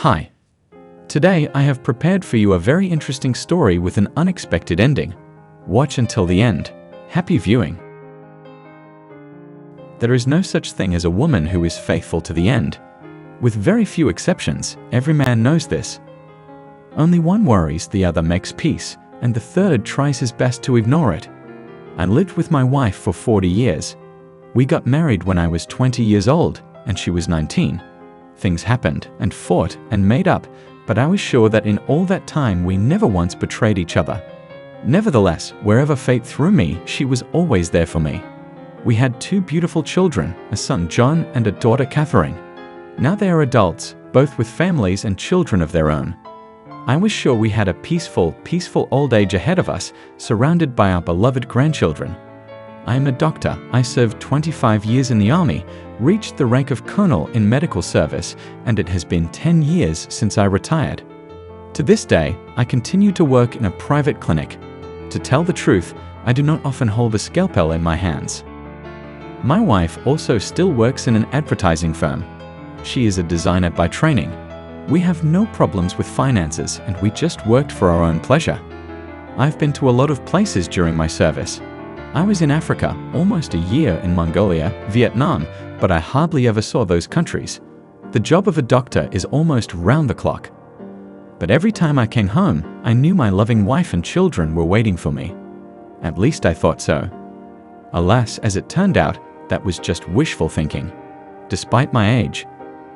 Hi. Today I have prepared for you a very interesting story with an unexpected ending. Watch until the end. Happy viewing. There is no such thing as a woman who is faithful to the end. With very few exceptions, every man knows this. Only one worries, the other makes peace, and the third tries his best to ignore it. I lived with my wife for 40 years. We got married when I was 20 years old, and she was 19. Things happened, and fought, and made up, but I was sure that in all that time we never once betrayed each other. Nevertheless, wherever fate threw me, she was always there for me. We had 2 beautiful children, a son John and a daughter Catherine. Now they are adults, both with families and children of their own. I was sure we had a peaceful old age ahead of us, surrounded by our beloved grandchildren. I am a doctor. I served 25 years in the army, reached the rank of colonel in medical service, and it has been 10 years since I retired. To this day, I continue to work in a private clinic. To tell the truth, I do not often hold a scalpel in my hands. My wife also still works in an advertising firm. She is a designer by training. We have no problems with finances, and we just worked for our own pleasure. I've been to a lot of places during my service. I was in Africa, almost a year in Mongolia, Vietnam, but I hardly ever saw those countries. The job of a doctor is almost round the clock. But every time I came home, I knew my loving wife and children were waiting for me. At least I thought so. Alas, as it turned out, that was just wishful thinking. Despite my age,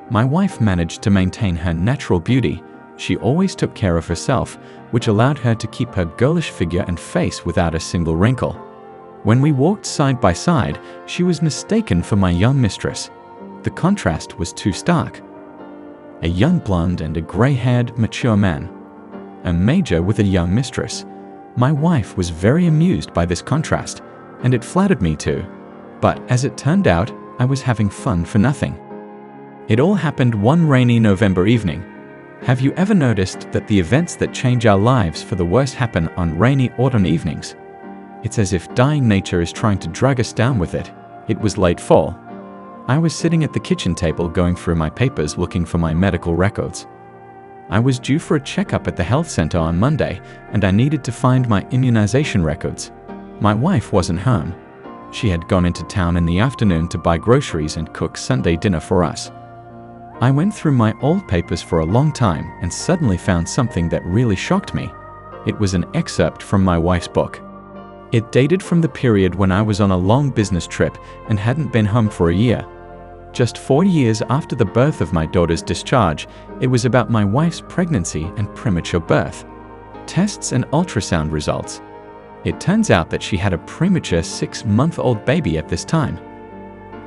my wife managed to maintain her natural beauty. She always took care of herself, which allowed her to keep her girlish figure and face without a single wrinkle. When we walked side by side, she was mistaken for my young mistress. The contrast was too stark. A young blonde and a gray-haired, mature man. A major with a young mistress. My wife was very amused by this contrast, and it flattered me too. But as it turned out, I was having fun for nothing. It all happened one rainy November evening. Have you ever noticed that the events that change our lives for the worse happen on rainy autumn evenings? It's as if dying nature is trying to drag us down with it. It was late fall. I was sitting at the kitchen table going through my papers looking for my medical records. I was due for a checkup at the health center on Monday, and I needed to find my immunization records. My wife wasn't home. She had gone into town in the afternoon to buy groceries and cook Sunday dinner for us. I went through my old papers for a long time and suddenly found something that really shocked me. It was an excerpt from my wife's book. It dated from the period when I was on a long business trip and hadn't been home for a year. Just 4 years after the birth of my daughter's discharge, it was about my wife's pregnancy and premature birth. Tests and ultrasound results. It turns out that she had a premature 6-month-old baby at this time.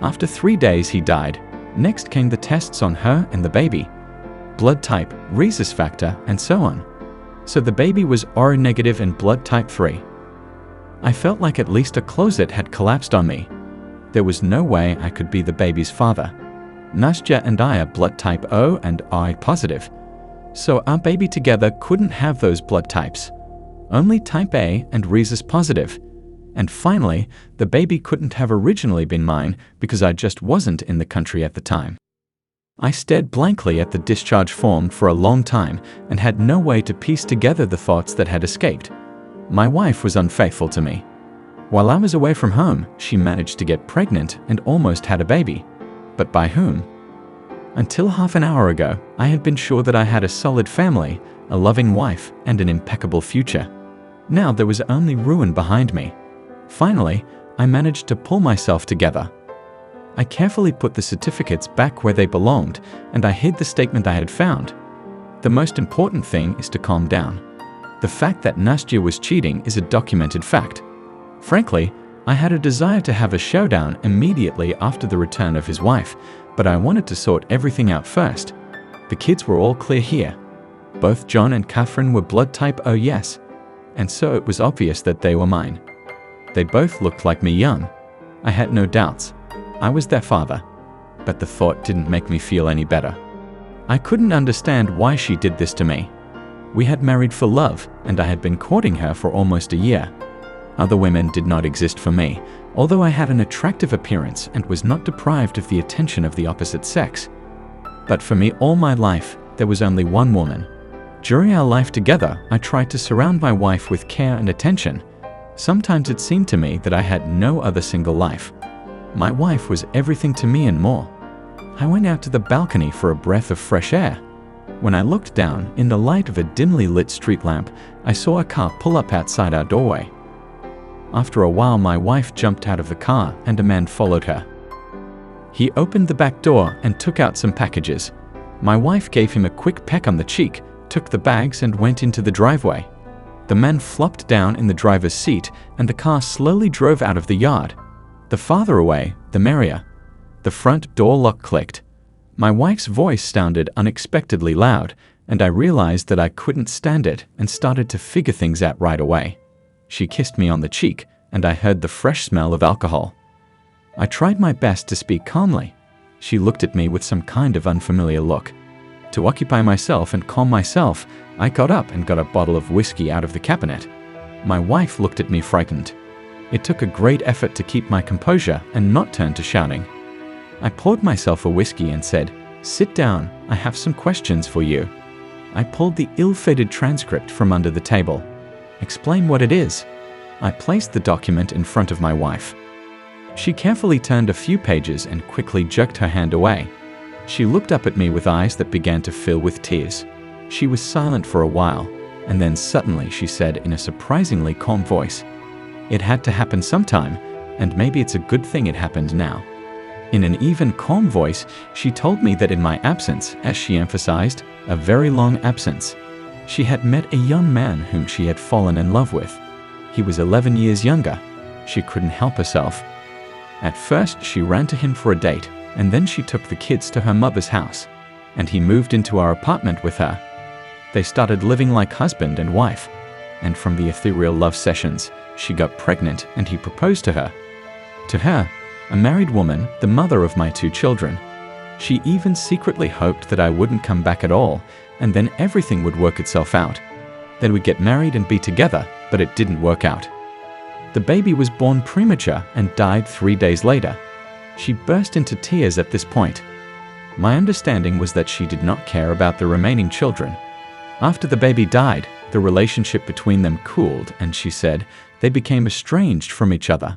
After 3 days, he died. Next came the tests on her and the baby. Blood type, rhesus factor, and so on. So the baby was O negative and blood type 3. I felt like at least a closet had collapsed on me. There was no way I could be the baby's father. Nastya and I are blood type O and I positive. So our baby together couldn't have those blood types. Only type A and rhesus positive. And finally, the baby couldn't have originally been mine because I just wasn't in the country at the time. I stared blankly at the discharge form for a long time and had no way to piece together the thoughts that had escaped. My wife was unfaithful to me. While I was away from home, she managed to get pregnant and almost had a baby. But by whom? Until half an hour ago, I had been sure that I had a solid family, a loving wife, and an impeccable future. Now there was only ruin behind me. Finally, I managed to pull myself together. I carefully put the certificates back where they belonged, and I hid the statement I had found. The most important thing is to calm down. The fact that Nastya was cheating is a documented fact. Frankly, I had a desire to have a showdown immediately after the return of his wife, but I wanted to sort everything out first. The kids were all clear here. Both John and Catherine were blood type O yes, and so it was obvious that they were mine. They both looked like me young. I had no doubts. I was their father. But the thought didn't make me feel any better. I couldn't understand why she did this to me. We had married for love, and I had been courting her for almost a year. Other women did not exist for me, although I had an attractive appearance and was not deprived of the attention of the opposite sex. But for me all my life, there was only one woman. During our life together, I tried to surround my wife with care and attention. Sometimes it seemed to me that I had no other single life. My wife was everything to me and more. I went out to the balcony for a breath of fresh air. When I looked down, in the light of a dimly lit street lamp, I saw a car pull up outside our doorway. After a while, my wife jumped out of the car and a man followed her. He opened the back door and took out some packages. My wife gave him a quick peck on the cheek, took the bags and went into the driveway. The man flopped down in the driver's seat and the car slowly drove out of the yard. The farther away, the merrier. The front door lock clicked. My wife's voice sounded unexpectedly loud, and I realized that I couldn't stand it and started to figure things out right away. She kissed me on the cheek, and I heard the fresh smell of alcohol. I tried my best to speak calmly. She looked at me with some kind of unfamiliar look. To occupy myself and calm myself, I got up and got a bottle of whiskey out of the cabinet. My wife looked at me frightened. It took a great effort to keep my composure and not turn to shouting. I poured myself a whiskey and said, "Sit down, I have some questions for you." I pulled the ill-fated transcript from under the table. "Explain what it is." I placed the document in front of my wife. She carefully turned a few pages and quickly jerked her hand away. She looked up at me with eyes that began to fill with tears. She was silent for a while, and then suddenly she said in a surprisingly calm voice, "It had to happen sometime, and maybe it's a good thing it happened now." In an even calm voice, she told me that in my absence, as she emphasized, a very long absence, she had met a young man whom she had fallen in love with. He was 11 years younger. She couldn't help herself. At first, she ran to him for a date, and then she took the kids to her mother's house, and he moved into our apartment with her. They started living like husband and wife, and from the ethereal love sessions, she got pregnant and he proposed to her. To her, a married woman, the mother of my 2 children. She even secretly hoped that I wouldn't come back at all, and then everything would work itself out. Then we'd get married and be together, but it didn't work out. The baby was born premature and died 3 days later. She burst into tears at this point. My understanding was that she did not care about the remaining children. After the baby died, the relationship between them cooled, and she said they became estranged from each other.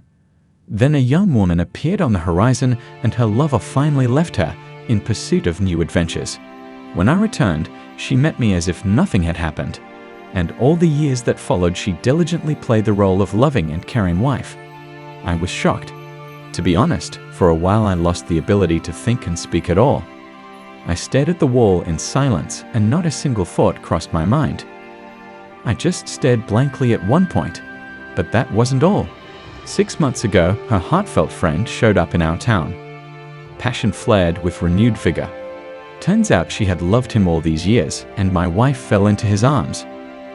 Then a young woman appeared on the horizon, and her lover finally left her in pursuit of new adventures. When I returned, she met me as if nothing had happened, and all the years that followed she diligently played the role of loving and caring wife. I was shocked. To be honest, for a while I lost the ability to think and speak at all. I stared at the wall in silence, and not a single thought crossed my mind. I just stared blankly at one point, but that wasn't all. 6 months ago, her heartfelt friend showed up in our town. Passion flared with renewed vigor. Turns out she had loved him all these years, and my wife fell into his arms.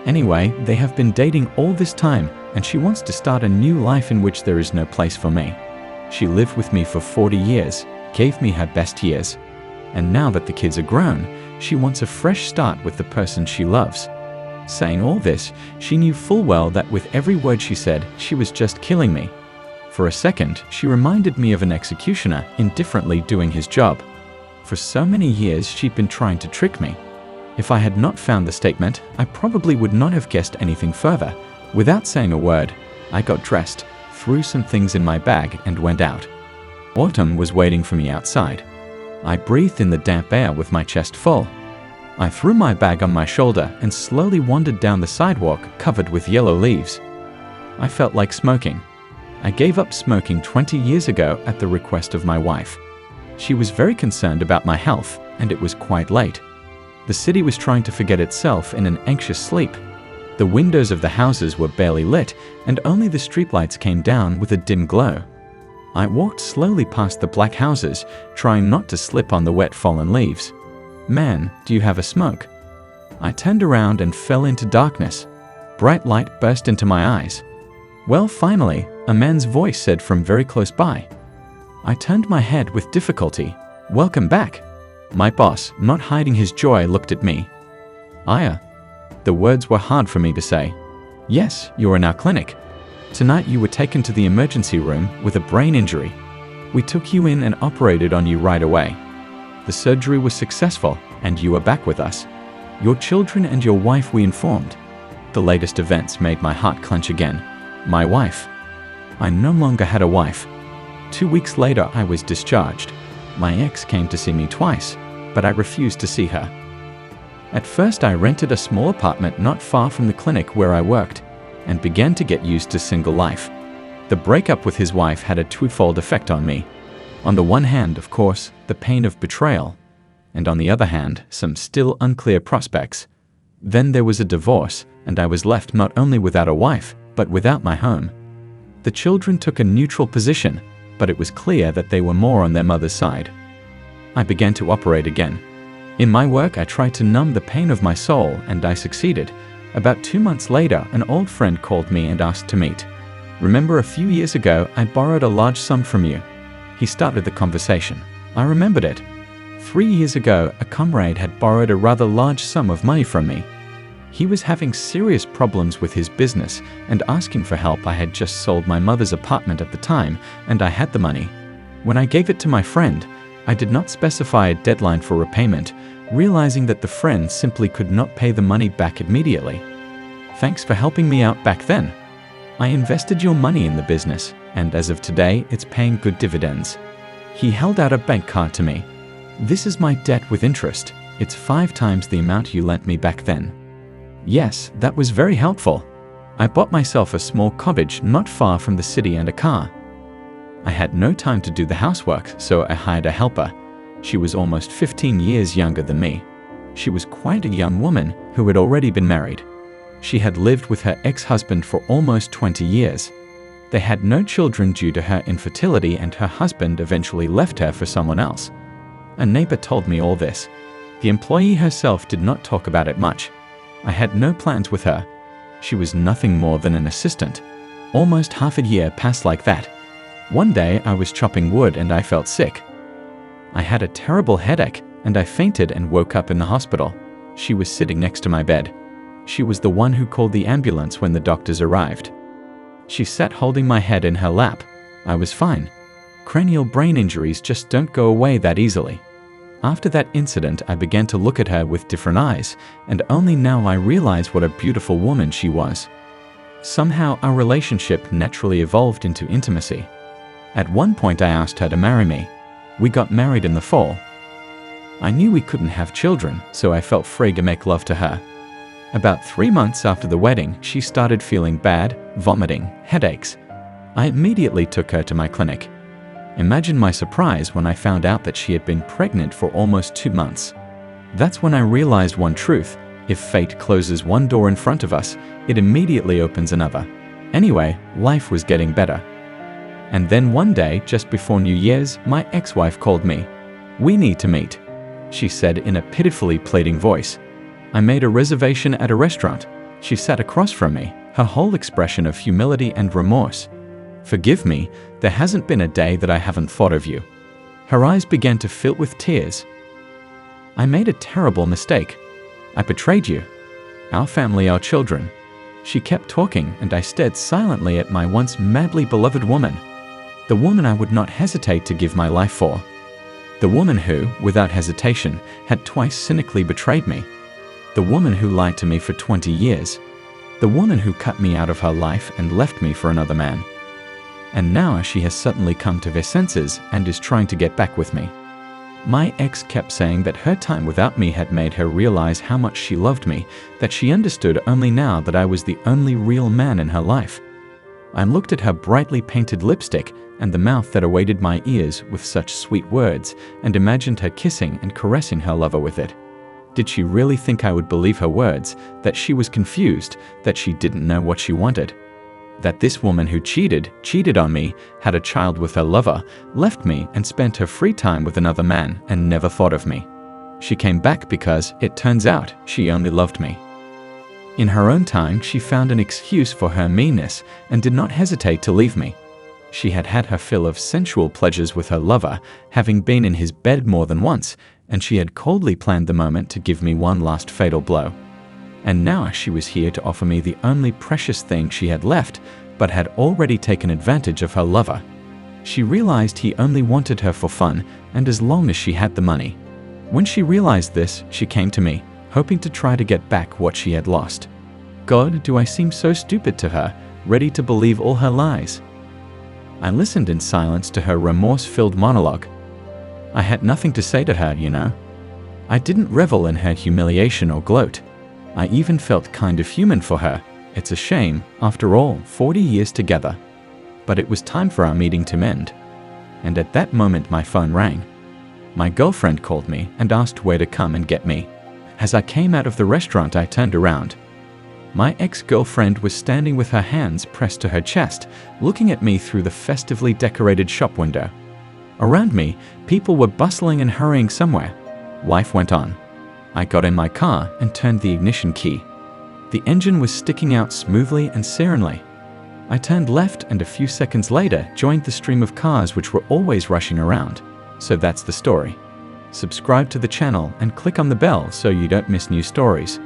Anyway, they have been dating all this time, and she wants to start a new life in which there is no place for me. She lived with me for 40 years, gave me her best years, and now that the kids are grown, she wants a fresh start with the person she loves. Saying all this, she knew full well that with every word she said, she was just killing me. For a second, she reminded me of an executioner indifferently doing his job. For so many years, she'd been trying to trick me. If I had not found the statement, I probably would not have guessed anything further. Without saying a word, I got dressed, threw some things in my bag, and went out. Autumn was waiting for me outside. I breathed in the damp air with my chest full. I threw my bag on my shoulder and slowly wandered down the sidewalk covered with yellow leaves. I felt like smoking. I gave up smoking 20 years ago at the request of my wife. She was very concerned about my health, and it was quite late. The city was trying to forget itself in an anxious sleep. The windows of the houses were barely lit, and only the streetlights came down with a dim glow. I walked slowly past the black houses, trying not to slip on the wet fallen leaves. "Man, do you have a smoke?" I turned around and fell into darkness. Bright light burst into my eyes. "Well, finally," a man's voice said from very close by. I turned my head with difficulty. "Welcome back." My boss, not hiding his joy, looked at me. "Aya." The words were hard for me to say. "Yes, you're in our clinic. Tonight you were taken to the emergency room with a brain injury. We took you in and operated on you right away. The surgery was successful, And you are back with us. Your children and your wife we informed. The latest events made my heart clench again. My wife. I no longer had a wife. 2 weeks later, I was discharged. My ex came to see me twice, but I refused to see her. At first, I rented a small apartment not far from the clinic where I worked and began to get used to single life. The breakup with his wife had a twofold effect on me. On the one hand, of course, the pain of betrayal, and on the other hand, some still unclear prospects. Then there was a divorce, and I was left not only without a wife, but without my home. The children took a neutral position, but it was clear that they were more on their mother's side. I began to operate again. In my work, I tried to numb the pain of my soul, and I succeeded. About 2 months later, an old friend called me and asked to meet. Remember, a few years ago, I borrowed a large sum from you. He started the conversation. I remembered it. 3 years ago, a comrade had borrowed a rather large sum of money from me. He was having serious problems with his business and asking for help. I had just sold my mother's apartment at the time, and I had the money. When I gave it to my friend, I did not specify a deadline for repayment, realizing that the friend simply could not pay the money back immediately. Thanks for helping me out back then. I invested your money in the business, and as of today, it's paying good dividends. He held out a bank card to me. This is my debt with interest. It's 5 times the amount you lent me back then. Yes, that was very helpful. I bought myself a small cottage not far from the city and a car. I had no time to do the housework, so I hired a helper. She was almost 15 years younger than me. She was quite a young woman who had already been married. She had lived with her ex-husband for almost 20 years. They had no children due to her infertility, and her husband eventually left her for someone else. A neighbor told me all this. The employee herself did not talk about it much. I had no plans with her. She was nothing more than an assistant. Almost half a year passed like that. One day I was chopping wood and I felt sick. I had a terrible headache and I fainted and woke up in the hospital. She was sitting next to my bed. She was the one who called the ambulance when the doctors arrived. She sat holding my head in her lap. I was fine. Cranial brain injuries just don't go away that easily. After that incident, I began to look at her with different eyes, and only now I realize what a beautiful woman she was. Somehow our relationship naturally evolved into intimacy. At one point I asked her to marry me. We got married in the fall. I knew we couldn't have children, so I felt free to make love to her. About 3 months after the wedding, she started feeling bad, vomiting, headaches. I immediately took her to my clinic. Imagine my surprise when I found out that she had been pregnant for almost 2 months. That's when I realized one truth: if fate closes one door in front of us, it immediately opens another. Anyway, life was getting better. And then one day, just before New Year's, my ex-wife called me. "We need to meet," she said in a pitifully pleading voice. I made a reservation at a restaurant. She sat across from me, her whole expression of humility and remorse. "Forgive me, there hasn't been a day that I haven't thought of you." Her eyes began to fill with tears. "I made a terrible mistake. I betrayed you. Our family, our children." She kept talking, and I stared silently at my once madly beloved woman. The woman I would not hesitate to give my life for. The woman who, without hesitation, had twice cynically betrayed me. The woman who lied to me for 20 years. The woman who cut me out of her life and left me for another man. And now she has suddenly come to her senses and is trying to get back with me. My ex kept saying that her time without me had made her realize how much she loved me, that she understood only now that I was the only real man in her life. I looked at her brightly painted lipstick and the mouth that awaited my ears with such sweet words, and imagined her kissing and caressing her lover with it. Did she really think I would believe her words, that she was confused, that she didn't know what she wanted? That this woman who cheated on me, had a child with her lover, left me and spent her free time with another man and never thought of me? She came back because, it turns out, she only loved me. In her own time, she found an excuse for her meanness and did not hesitate to leave me. She had had her fill of sensual pleasures with her lover, having been in his bed more than once, and she had coldly planned the moment to give me one last fatal blow. And now she was here to offer me the only precious thing she had left, but had already taken advantage of her lover. She realized he only wanted her for fun and as long as she had the money. When she realized this, she came to me, hoping to try to get back what she had lost. God, do I seem so stupid to her, ready to believe all her lies? I listened in silence to her remorse-filled monologue. I had nothing to say to her, you know. I didn't revel in her humiliation or gloat. I even felt kind of human for her. It's a shame, after all, 40 years together. But it was time for our meeting to mend. And at that moment my phone rang. My girlfriend called me and asked where to come and get me. As I came out of the restaurant, I turned around. My ex-girlfriend was standing with her hands pressed to her chest, looking at me through the festively decorated shop window. Around me, people were bustling and hurrying somewhere. Life went on. I got in my car and turned the ignition key. The engine was sticking out smoothly and serenely. I turned left and a few seconds later joined the stream of cars which were always rushing around. So that's the story. Subscribe to the channel and click on the bell so you don't miss new stories.